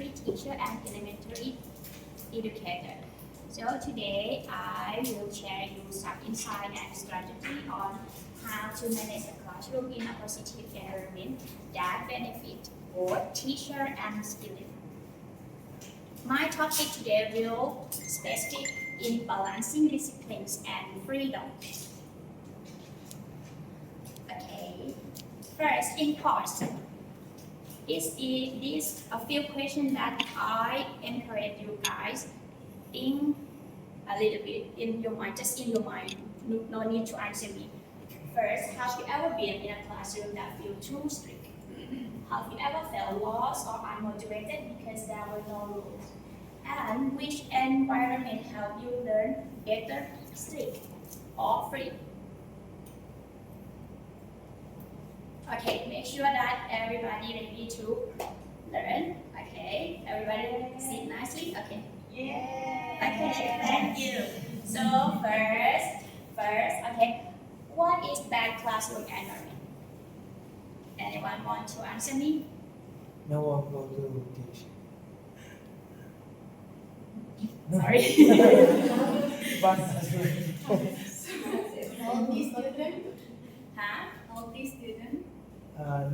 nursery teacher and elementary educator. So today I will share you some insight and strategy on how to manage a classroom in a positive environment that benefit both teacher and student. My topic today will specific in balancing disciplines and freedom. Okay, first in course. This is a few questions that I encourage you guys think a little bit in your mind, just in your mind. No need to answer me. First, have you ever been in a classroom that feel too strict? Have you ever felt lost or unmotivated because there were no rules? And which environment helped you learn better, strict or free? Okay, make sure that everybody ready to learn. Okay, everybody sit nicely. Okay. Yeah. Okay, thank you. So first, okay, what is bad classroom environment? Anyone want to answer me? No one will do teach. Sorry. But that's All these students, Huh? all these students,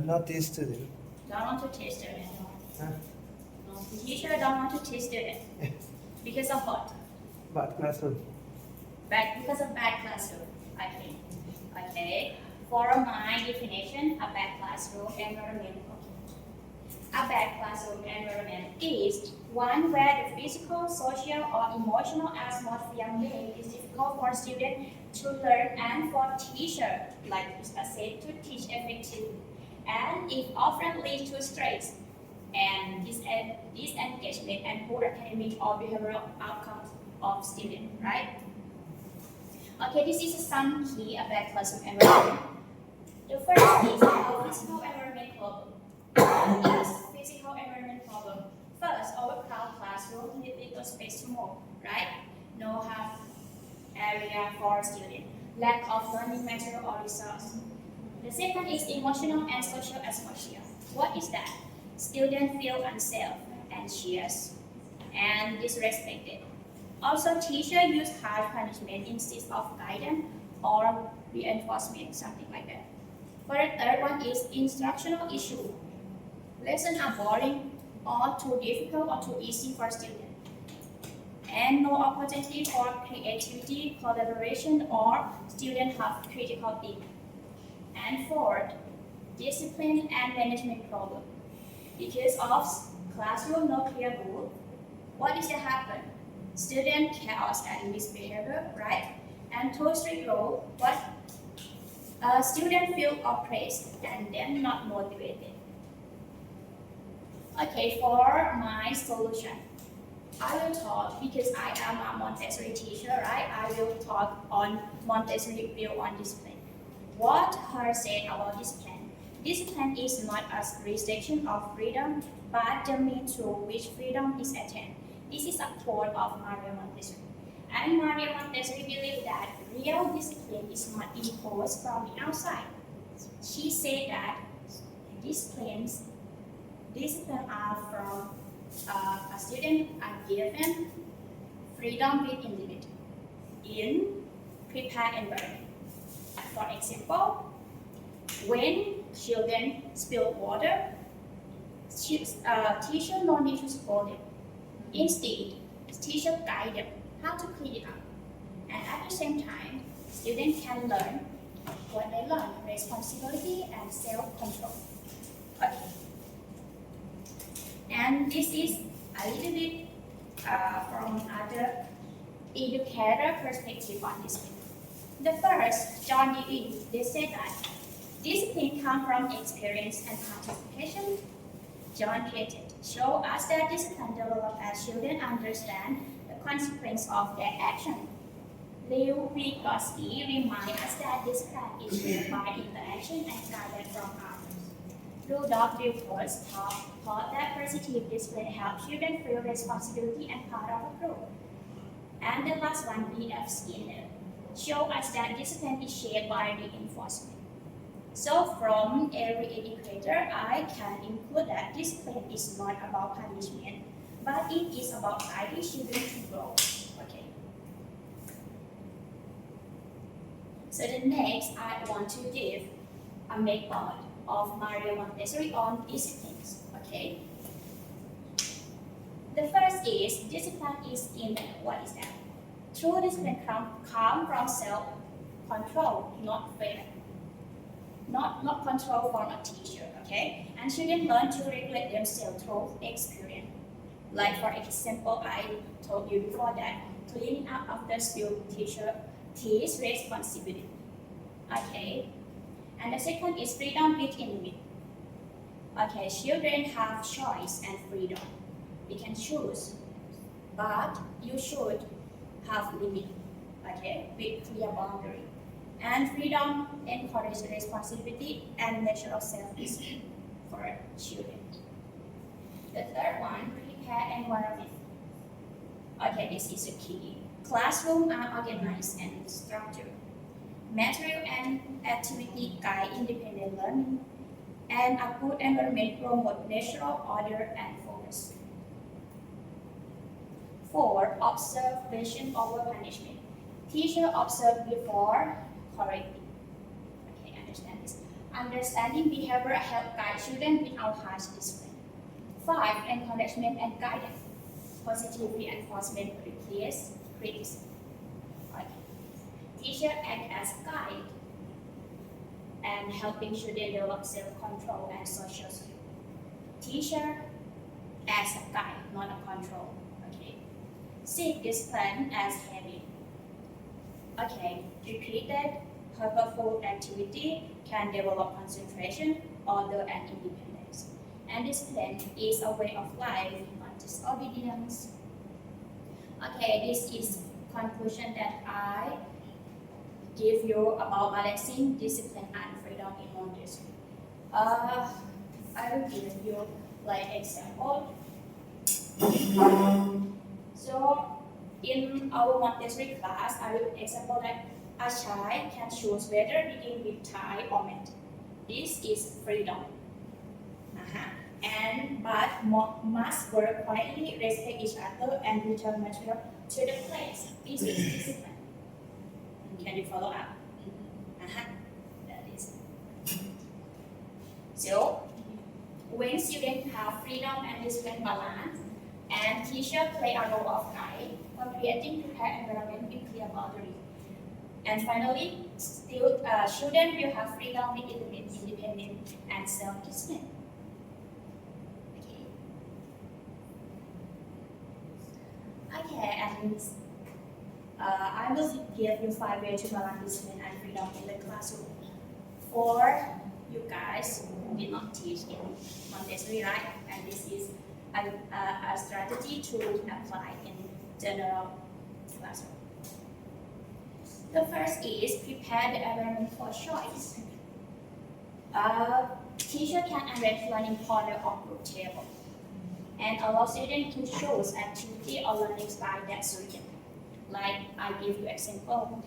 not this student. Don't want to teach student. Huh? Teacher don't want to teach student because of what? But classroom. Because of bad classroom. Okay. Okay. For my definition, a bad classroom environment. A bad classroom environment is one where the physical, social, or emotional atmosphere make it difficult for students to learn and for teacher, like I said, to teach effectively. And it often leads to stress and disengagement and poor academic or behavioral outcomes of students, right? Okay, this is some key about classroom environment. The first is our physical environment problem. What is physical environment problem? First, overcrowded classroom need little space to move, right? No have area for students. Lack of learning material or resource. The second is emotional and social atmosphere. What is that? Students feel unsafe, anxious, and disrespected. Also, teachers use harsh punishment instead of guidance or reinforcement, something like that. For the third one is instructional issue. Lessons are boring or too difficult or too easy for students. And no opportunity for creativity, collaboration, or students have critical thinking. And fourth, discipline and management problem. Because of classroom no clear rule, what is to happen? Student chaos and misbehavior, right? And too strict rule, what? Student feel oppressed and then not motivated. Okay, for my solution, I will talk because I am a Montessori teacher, right? I will talk on Montessori view on discipline. What her said about discipline? Discipline is not a restriction of freedom, but the means through which freedom is attained. This is a quote of Maria Montessori. And Maria Montessori believed that real discipline is not imposed from the outside. She said that discipline are from a student are given freedom within limit in prepared environment. For example, when children spill water, teacher no need to scold them. Instead, teacher guide them how to clean it up. And at the same time, students can learn what they learn, responsibility and self-control. Okay. And this is a little bit from other educator perspective on discipline. The first, John Dewey, they said that discipline comes from experience and participation. John Pettit show us that discipline develops as children understand the consequence of their action. Liu Vygotsky reminds us that discipline is shaped by interaction and guidance from others. Rudolph Wilkes taught that positive discipline helps children feel responsibility and part of a group. And the last one, B.F. Skinner, show us that discipline is shaped by reinforcement. So from every educator, I can include that discipline is not about punishment, but it is about guiding children to grow. Okay. So the next, I want to give a method of Mario Montessori on disciplines. Okay. The first is discipline is innate. What is that? True discipline come from self-control, not fear. Not control from a teacher, okay? And children learn to regulate themselves through experience. Like for example, I told you before that cleaning up after spill teacher teach responsibility. Okay. And the second is freedom within limit. Okay, children have choice and freedom. We can choose, but you should have limit. Okay, with clear boundary. And freedom encourages responsibility and natural self-discipline for children. The third one, prepare environment. Okay, this is a key. Classrooms are organized and structured. Material and activity guide independent learning, and a good environment promotes natural order and focus. 4. Observation over punishment. Teacher observe before correcting. Okay, understand this. Understanding behavior help guide children without harsh discipline. 5. Encouragement and guidance. Positive reinforcement replace criticism. Okay. Teacher act as guide and helping children develop self-control and social skills. Teacher as a guide, not a control. Okay. 6. Discipline as habit. Okay, repeated purposeful activity can develop concentration, order, and independence. And discipline is a way of life, not just obedience. Okay, this is conclusion that I give you about balancing discipline and freedom in Montessori. I will give you like example. So in our Montessori class, I will example that a child can choose whether begin with tie or mat. This is freedom. And but must work quietly, respect each other, and return material to the place. This is discipline. Can you follow up? That is. So when students have freedom and discipline balance, and teacher play a role of guide for creating prepared environment with clear boundary. And finally, still children will have freedom with independence and self-discipline. Okay, and I will give you 5 ways to balance discipline and freedom in the classroom. For you guys who did not teach in Montessori, right? And this is a strategy to apply in general classroom. The first is prepare the environment for choice. Teacher can arrange learning corner or group table and allow students to choose activity or learning style that suits them. Like I give you example,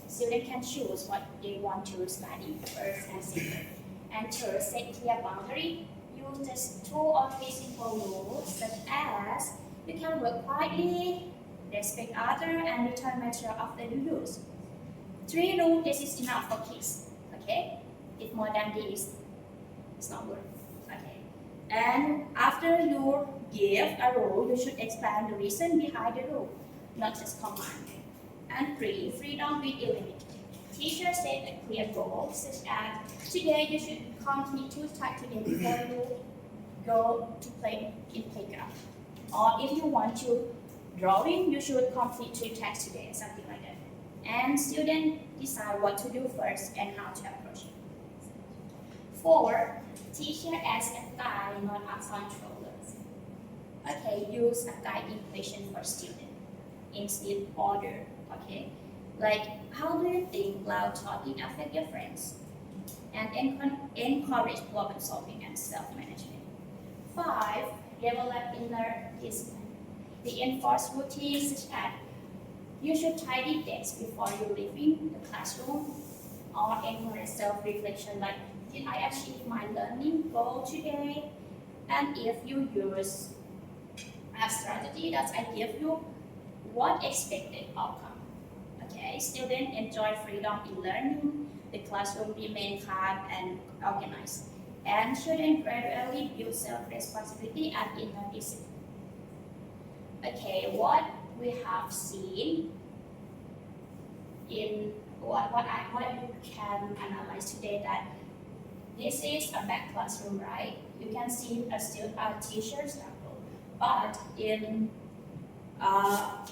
students can choose what they want to study first and second. And third, set clear boundary. Use just 2 or 3 simple rules such as you can work quietly, respect others, and return material after you use. 3 rules, this is enough for kids. Okay? If more than this, it's not good. Okay. And after you give a rule, you should explain the reason behind the rule, not just command. And 3, freedom with a limit. Teacher set a clear goal, such as today you should complete 2 tasks today before you go to play in playground. Or if you want to drawing, you should complete 3 tasks today, something like that. And students decide what to do first and how to approach it. 4, teacher as a guide, not a controller. Okay, use a guide equation for student instead of order. Okay, like how do you think loud talking affect your friends? And encourage problem solving and self-management. 5, develop inner discipline. Reinforce routines such as you should tidy desk before you leaving the classroom, or encourage self-reflection like did I achieve my learning goal today? And if you use a strategy that I give you, what expected outcome? Okay, students enjoy freedom in learning, the classroom remain calm and organized, and children gradually build self-responsibility and inner discipline. Okay, what we have seen in what you can analyze today that this is a back classroom, right? You can see a teacher struggle, but in a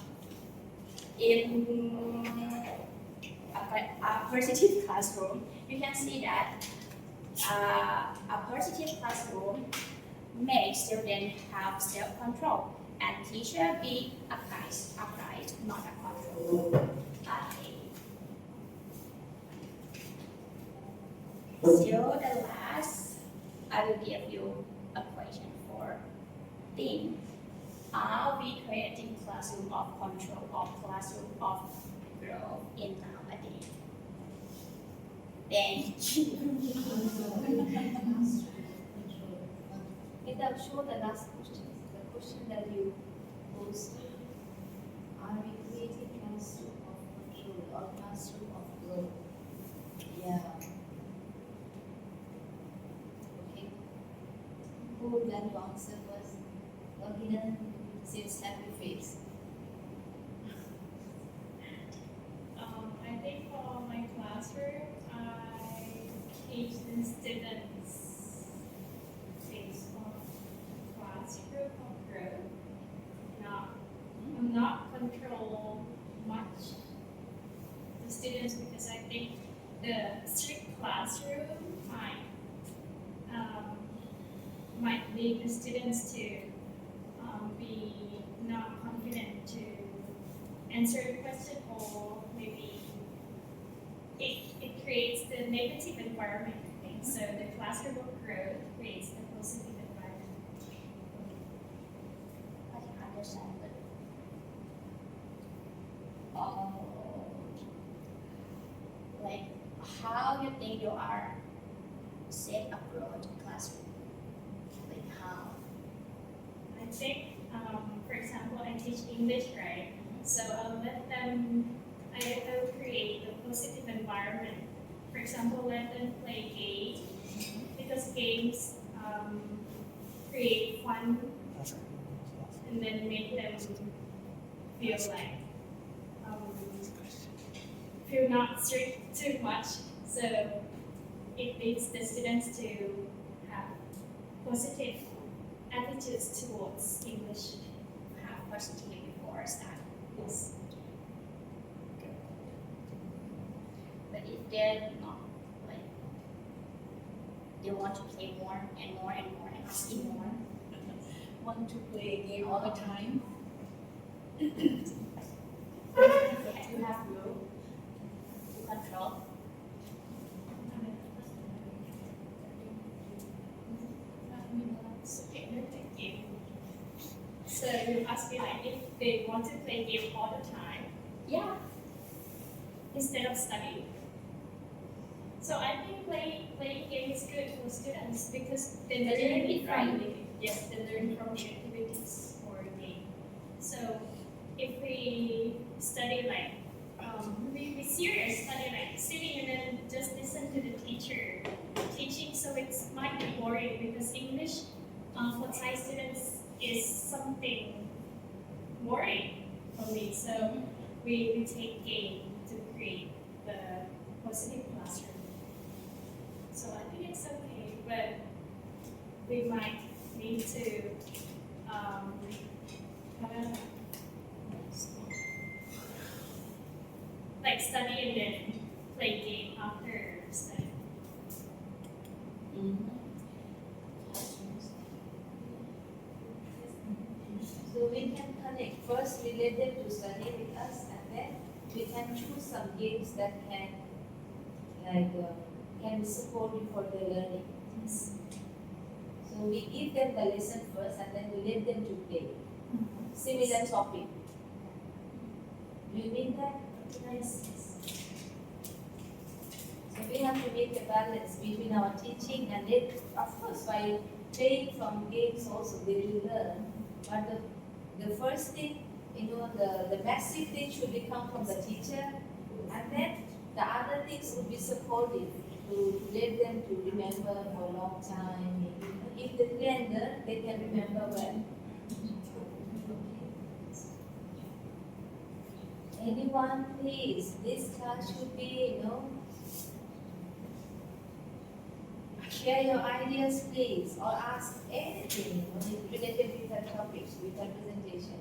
positive classroom, you can see that a positive classroom makes students have self-control and teacher be upright, not a control. Okay. So the last, I will give you a question for think. Are we creating classroom of control or classroom of growth in nowadays? Thank you. In the show, the last question, the question that you posed, are we creating classroom of control or classroom of growth? Yeah. Okay. Who would like to answer first? Hidden since happy face. I think for my classroom, I teach the students based on classroom of growth. I'm not control much the students because I think the strict classroom might lead the students to be not confident to answer the question, or maybe it creates the negative environment, I think. So the classroom of growth creates a positive environment. I can understand, but like how you think you are set approach classroom? Like how? I think, for example, I teach English, right? So I'll let them, I'll create a positive environment. For example, let them play games, because games create fun and then make them feel like, feel not strict too much. So it leads the students to have positive attitudes towards English. Have positive before start. Yes. But if they're not like they want to play more and more and more and asking more, Want to play a game all the time? you have rule to control. So you ask me like if they want to play game all the time Yeah. instead of studying. So I think playing game is good for students because they But they learn read, right? from yes, they learn from the activities or game. So if we study like we be serious study like sitting and then just listen to the teacher teaching, so it might be boring because English for Thai students is something boring for me. So we take game to create the positive classroom. So I think it's okay, but we might need to like study and then play game after study. So we can connect. First, we let them to study with us, and then we can choose some games that can, can be supportive for their learning. So we give them the lesson first, and then we let them to play. Similar topic. Do you mean that? Yes. So we have to make a balance between our teaching and then, of course, by playing some games also they will learn. But the first thing, the massive thing should be come from the teacher, and then the other things would be supportive to let them to remember for a long time. If they can learn, they can remember well. Anyone, please? This class should be, share your ideas, please, or ask anything related with the topics, with the presentation.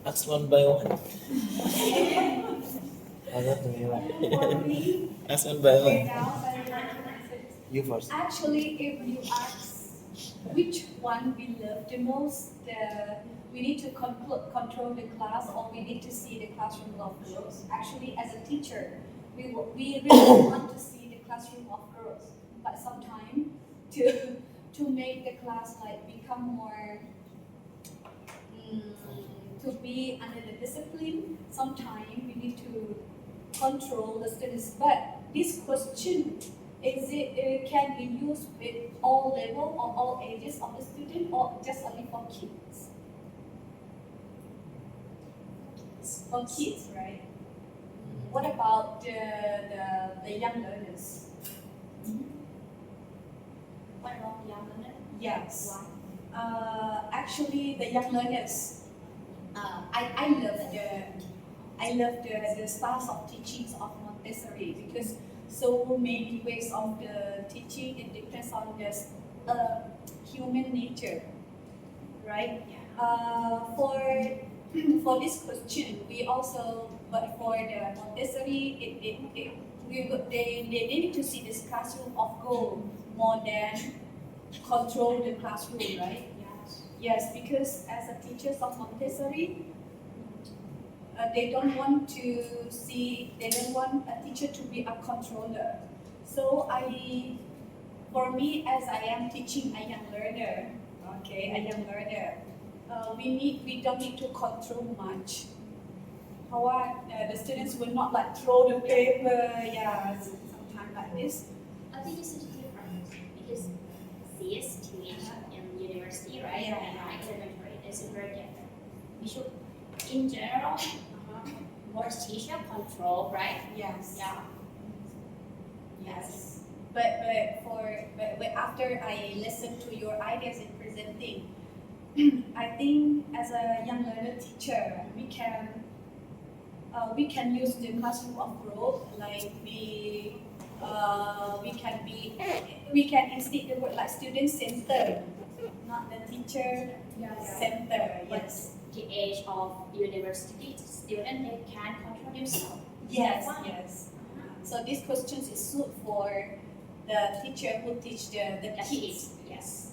Ask one by one. Ask one by one. You first. Actually, if you ask which one we love the most, we need to control the class, or we need to see the classroom of girls. Actually, as a teacher, we really want to see the classroom of girls, but sometimes to make the class like become more to be under the discipline, sometimes we need to control the students. But this question, can be used with all level or all ages of the student, or just only for kids? For kids, right? What about the young learners? What about young learner? Yes. Why? Actually, the young learners, I love the styles of teachings of Montessori, because so many ways of the teaching, it depends on the human nature, right? For this question, we also, but for the Montessori, they need to see this classroom of goal more than control the classroom, right? Yes. Yes, because as a teacher of Montessori, they don't want a teacher to be a controller. So for me, as I am teaching a young learner, we don't need to control much. However, the students will not like throw the paper, sometimes like this. I think it's different because this teach in university, right? Yeah. And elementary is very different. We should, in general, more teacher control, right? Yes. Yeah. Yes. But after I listen to your ideas in presenting, I think as a young learner teacher, we can use the classroom of growth, like we can instate the word like student center, not the teacher center. Yes. The age of university student, they can control themselves. Yes. That's why. Yes. So these questions is suit for the teacher who teach the The kids. kids, yes.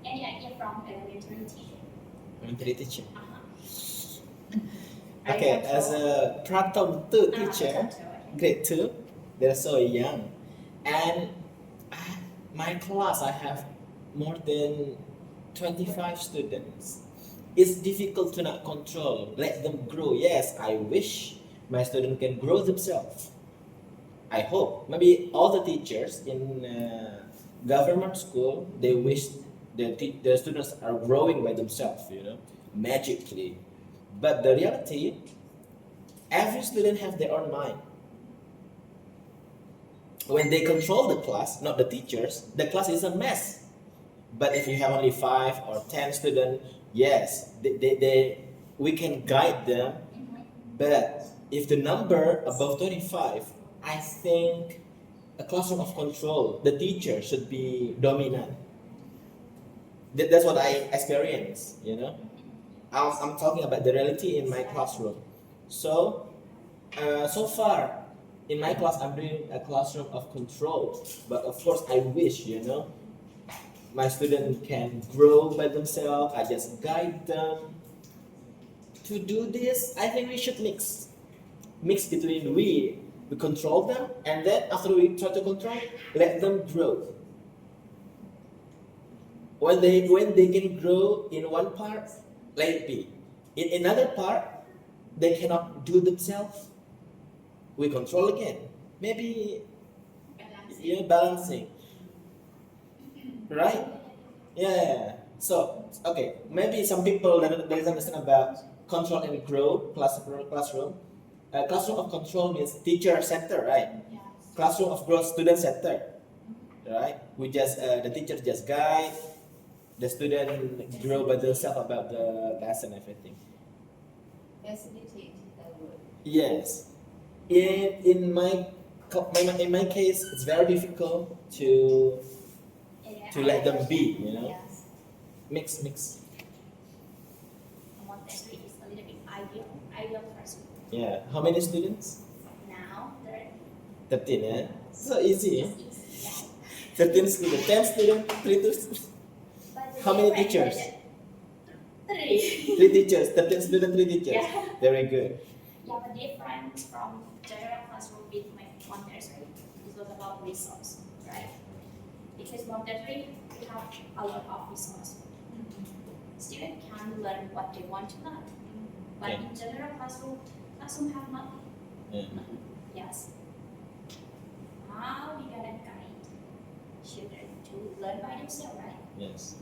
Any idea from elementary teacher? Elementary teacher. Are Okay, you as a Pratham 2 teacher, grade 2, they're so young. And my class, I have more than 25 students. It's difficult to not control, let them grow. Yes, I wish my students can grow themselves. I hope. Maybe all the teachers in government school, they wish the students are growing by themselves, magically. But the reality, every student has their own mind. When they control the class, not the teachers, the class is a mess. But if you have only 5 or 10 students, yes, we can guide them. But if the number above 25, I think a classroom of control, the teacher should be dominant. That's what I experience, I'm talking about the reality in my classroom. So far, in my class, I'm doing a classroom of control. But of course, I wish, my students can grow by themselves. I just guide them. To do this, I think we should mix between we control them, and then after we try to control, let them grow. When they can grow in one part, let it be. In another part, they cannot do themselves, we control again. Maybe balancing, right? Yeah. So okay, maybe some people that don't understand about control and grow classroom. Classroom of control means teacher center, right? Classroom of growth, student center, right? We just the teacher just guide the student grow by themselves about the lesson, everything. Facilitate the work. Yes. In my case, it's very difficult to let them be, Yes. mix. Montessori is a little bit ideal classroom. Yeah. How many students? Now, 13, yeah. So easy. it's easy. Yeah. 13 students, 10 students, 3 students. But the How many difference teachers? is that 3. 3 teachers, 13 students, 3 teachers. Yeah. Very good. Yeah, the difference from general classroom with my Montessori is all about resource, right? Because Montessori, we have a lot of resource. Students can learn what they want to learn. But Okay. in general classroom have nothing. Yeah. Yes. How we gonna guide children to learn by themselves, right? Yes.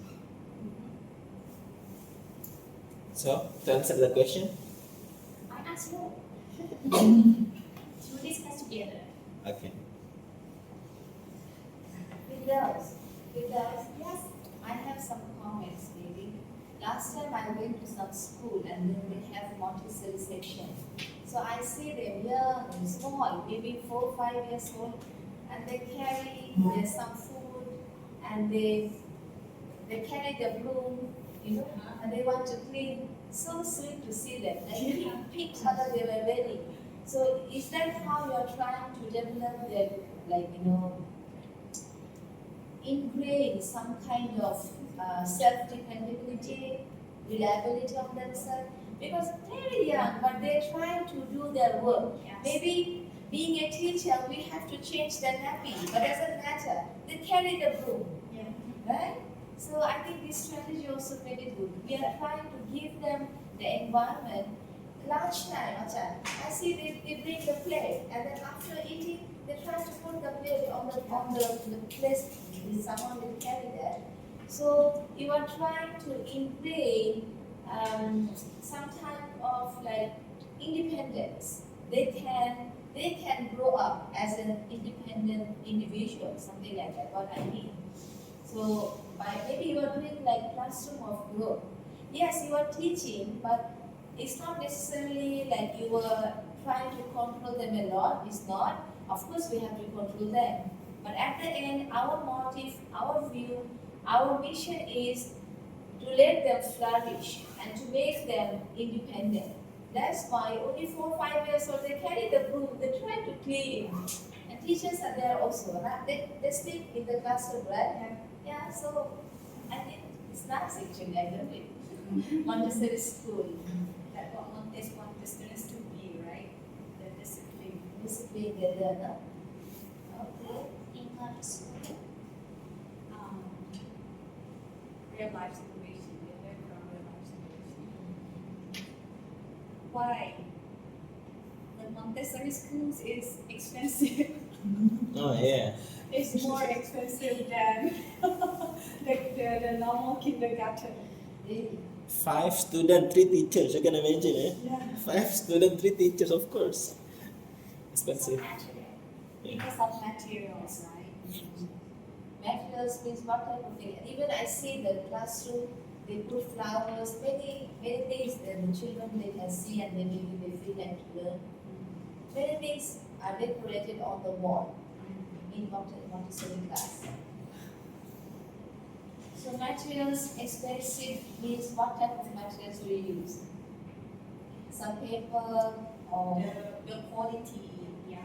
So, to answer the question, I ask you. To discuss together. okay. Firdaus, yes, I have some comments maybe. Last time I went to some school and then they have Montessori section. So I see them young and small, maybe 4 5 years old, and they carry there's some food and they carry the broom, and they want to clean. So sweet to see them. Like pink color they were wearing. So is that how you are trying to develop their, ingrain some kind of self-dependability, reliability of themselves? Because they're young, but they're trying to do their work. Yes. Maybe being a teacher, we have to change the nappy, but doesn't matter. They carry the broom, right? So I think this strategy also very good. We are trying to give them the environment. Lunchtime, I see they bring the plate, and then after eating, they try to put the plate on the place. Someone will carry that. So you are trying to ingrain some type of like independence. They can grow up as an independent individual, something like that. What I mean. So maybe you are doing like classroom of growth. Yes, you are teaching, but it's not necessarily like you are trying to control them a lot. It's not. Of course, we have to control them. But at the end, our motive, our view, our mission is to let them flourish and to make them independent. That's why only 4 5 years old, they carry the broom, they try to clean. And teachers are there also, right? They sleep in the classroom, right? Yeah, so I think it's nice actually, I love it. Montessori school. That what Montessori want the students to be, right? The discipline. Discipline, they're there, okay. In school, Real life situation. They learn from real life situation. Why? The Montessori schools is expensive. Oh yeah. It's more expensive than the normal kindergarten. 5 students, 3 teachers. You can imagine, eh? Yeah. 5 students, 3 teachers, of course. Expensive. Because of materials, right? Materials means what type of thing? Even I see the classroom, they put flowers, many things that the children they can see and then maybe they feel like to learn. Many things are decorated on the wall in Montessori class. So materials expensive means what type of materials we use? Some paper or The quality, yeah.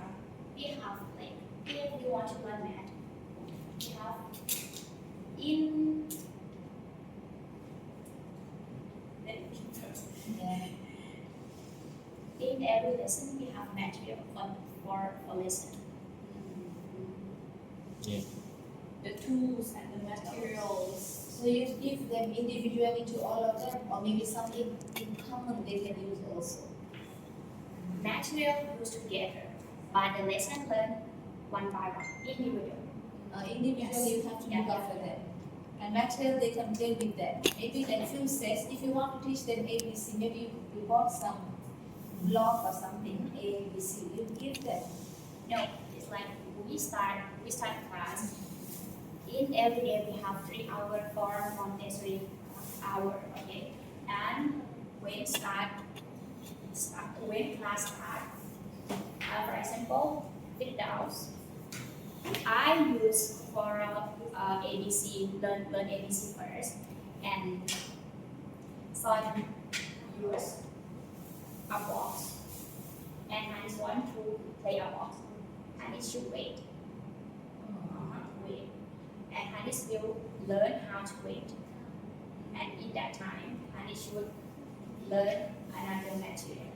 we have like, if you want to learn math, we have in yeah. in every lesson we have material for lesson. Yeah. The tools and the materials. So you give them individually to all of them, or maybe something in common they can use also. material used together, but the lesson learned one by one, individual. Individually, you have to look after them. And material, they can deal with that. Maybe in few sets, if you want to teach them ABC, maybe you bought some block or something, A, B, C, you give them. No, it's like we start class. In every day we have 3 hours for Montessori hour, okay? And when class start, for example, Firdaus, I use for ABC, learn ABC first, and Son use a box, and Hans want to play a box, and it should wait. Wait, and Hans will learn how to wait, and in that time, Hans should learn another material.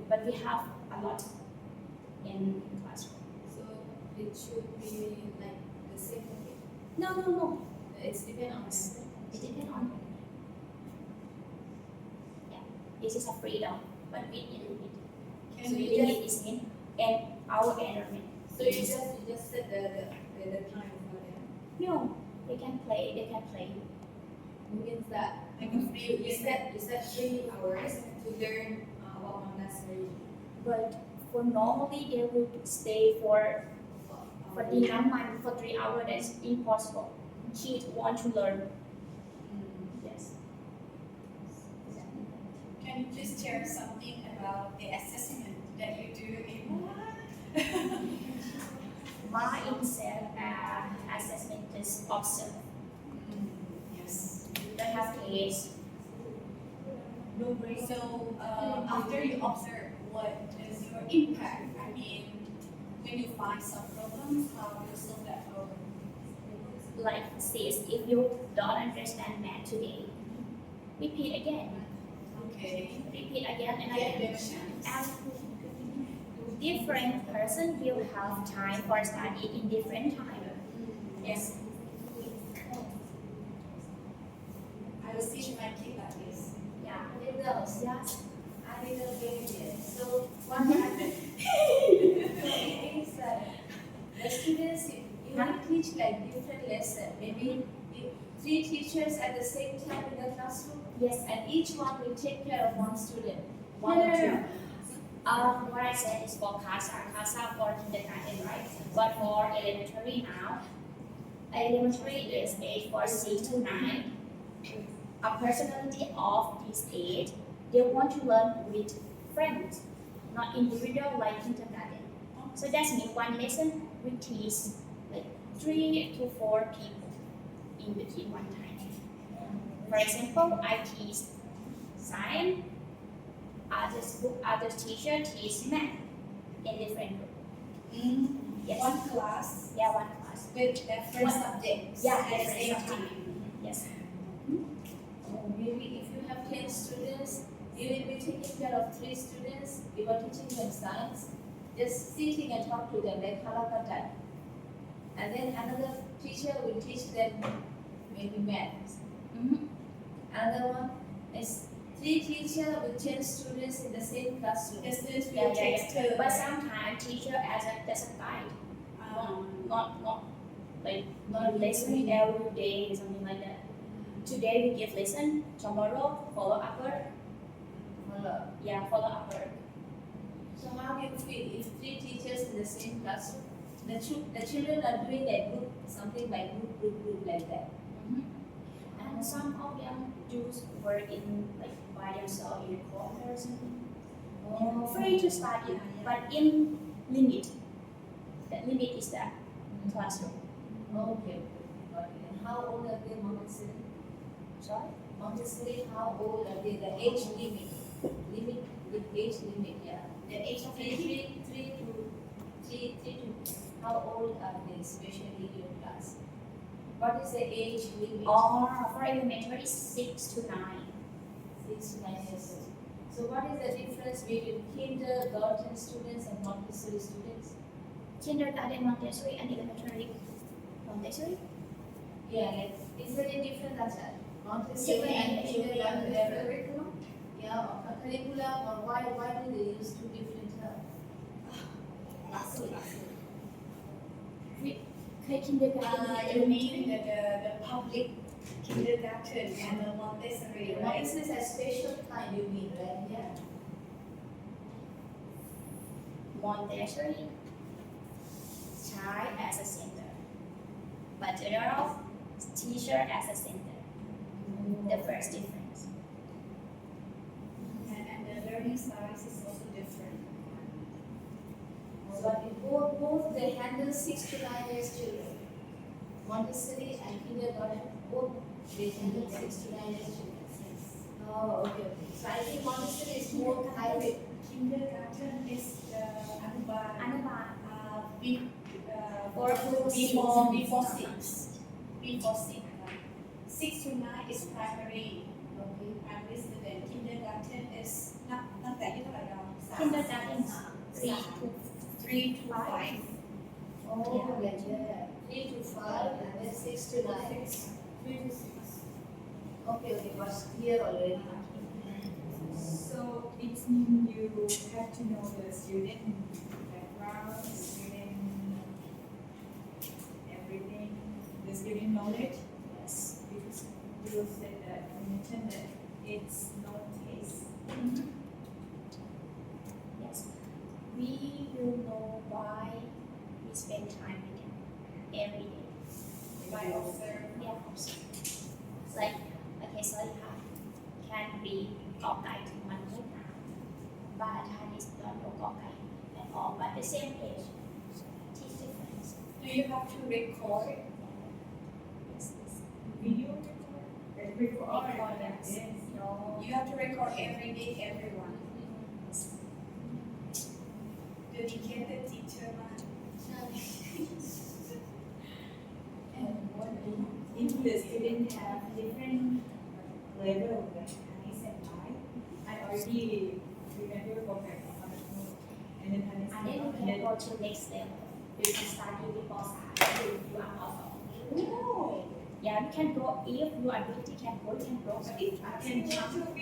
But we have a lot in classroom. So it should be like the same thing. No. It's depend on them. It depends on them. Yeah, this is a freedom, but we limit. Can So we we limit this in and our environment. So you just set the time for them. No, they can play. Means that you set 3 hours to learn about Montessori. But for normally they will stay for the month for 3 hours. That's impossible. Kids want to learn. Yes. Can you please share something about the assessment that you do in My instead assessment is observe. Yes. You don't have case. No break. So after you observe, what is your impact? I mean, when you find some problems, how do you solve that problem? Like says, if you don't understand math today, repeat again. Okay. Repeat again and Get again. them a chance. And different person will have time for study in different time. Yes. I will teach my kid like this. Yeah. Firdaus, Yes. I need a behavior. So what happened? So it means that the students, you will teach like different lesson. Maybe 3 teachers at the same time in the classroom. Yes. And each one will take care of one student. No. What I said is for CASA for kindergarten, right? But for elementary now, elementary is age for 6 to 9. A personality of this age, they want to learn with friends, not individual like kindergarten. So that means one lesson we teach like 3 to 4 people in one time. For example, I teach science, other teacher teach math in different group. Yes. One class Yeah, one class. with different subjects Yeah, at the different same subject. time. Yes. Maybe if you have 10 students, you will be taking care of 3 students. You are teaching them science, just sitting and talk to them like halakha time. And then another teacher will teach them maybe math. Mhm. Another one is 3 teachers with 10 students in the same classroom. The students Yeah, will yeah, take yeah. turns. But sometimes teacher as a guide, not like not lesson every day, something like that. Today we give lesson, tomorrow follow upper. Yeah, follow upper. So how do you feel if 3 teachers in the same classroom? The children are doing a group, something like group like that. And some of them do work in like by themselves in a corner or something. Free to study, but in limit. The limit is that classroom. Okay. Got it. And how old are they, Montessori? Sorry? Montessori, how old are they? The age limit. With age limit, yeah. The age of 3 to how old are they, especially in your class? What is the age limit? Or for elementary 6 to 9. 6 to 9 years old. So what is the difference between kindergarten students and Montessori students? Kindergarten Montessori and elementary Montessori. Yeah, like, is there a difference as well? Montessori and Different. kindergarten level? curriculum. Yeah, curriculum, or why do they use two different terms? You mean the public kindergarten and the Montessori, What right? is this a special kind you mean, right? Yeah. Montessori, child as a center, but general teacher as a center. The first difference. And the learning styles is also different. But in both they handle 6 to 9 years children. Montessori and kindergarten, both they handle 6 to 9 years children. Oh, okay. So I think Montessori is more hybrid. Kindergarten is the Anuban. before six. Before six. 6 to 9 is primary. Okay. Primary student. Kindergarten is not that you know around. Kindergarten 3 to 5. Oh, like that. 3 to 5 and then 6 to 9. 3 to 6. Okay, was clear already. So it means you have to know the student background, student everything, the student knowledge. Yes. Because you said that you mentioned that it's no taste. Yes. We will know why we spend time with them every day. By observe. Yeah. Like, okay, so you can read กอไก่ถึงมนุษย์ but Chinese don't know กอไก่ at all, but the same age. Teach difference. Do you have to record? Yes, yes. Video record. Record, yes. No. You have to record every day, everyone. Dedicated teacher man. And what if the student have different level like Chinese and I already remember perfect and then And then you can go to next level. You can study before you are also. No. Yeah, you can go if you are good, you can go, you can go. But if I you can jump, to be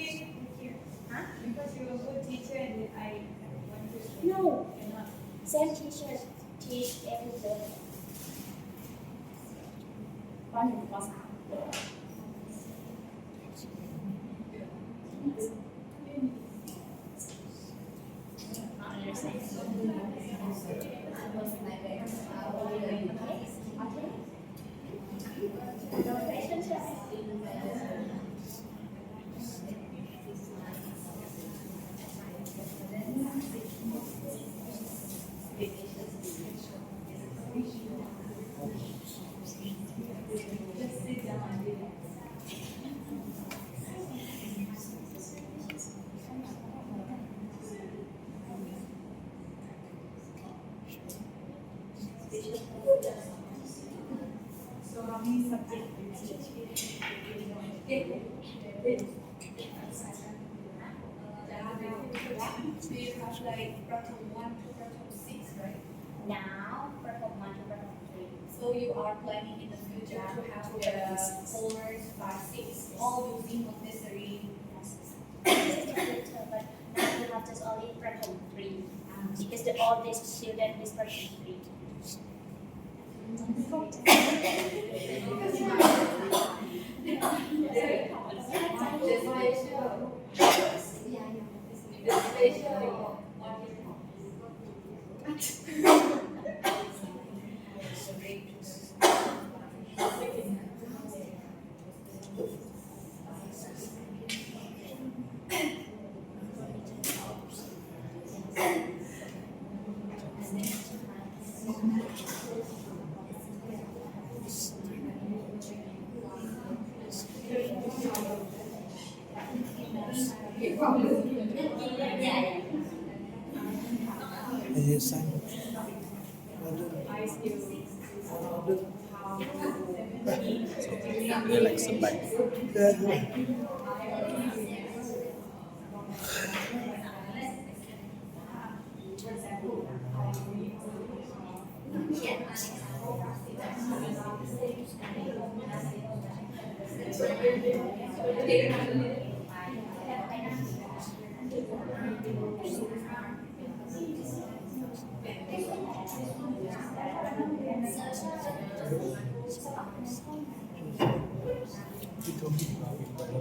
here. Huh? Because you're a good teacher and then I want to no, cannot. same teachers teach every level. ป .1 ถึงป .3 Just sit down and relax. So how many subjects do you teach? So you have like Pratham 1 to Pratham 6, right? now ประถม 1 to ประถม 3 So you are planning in the future to have the 4, 5, 6 all using Montessori. This is the filter, but now you have just only ประถม 3 because the oldest student is ประถม 3 San. Dia like sebat. ที่เขาคิดว่าเป็น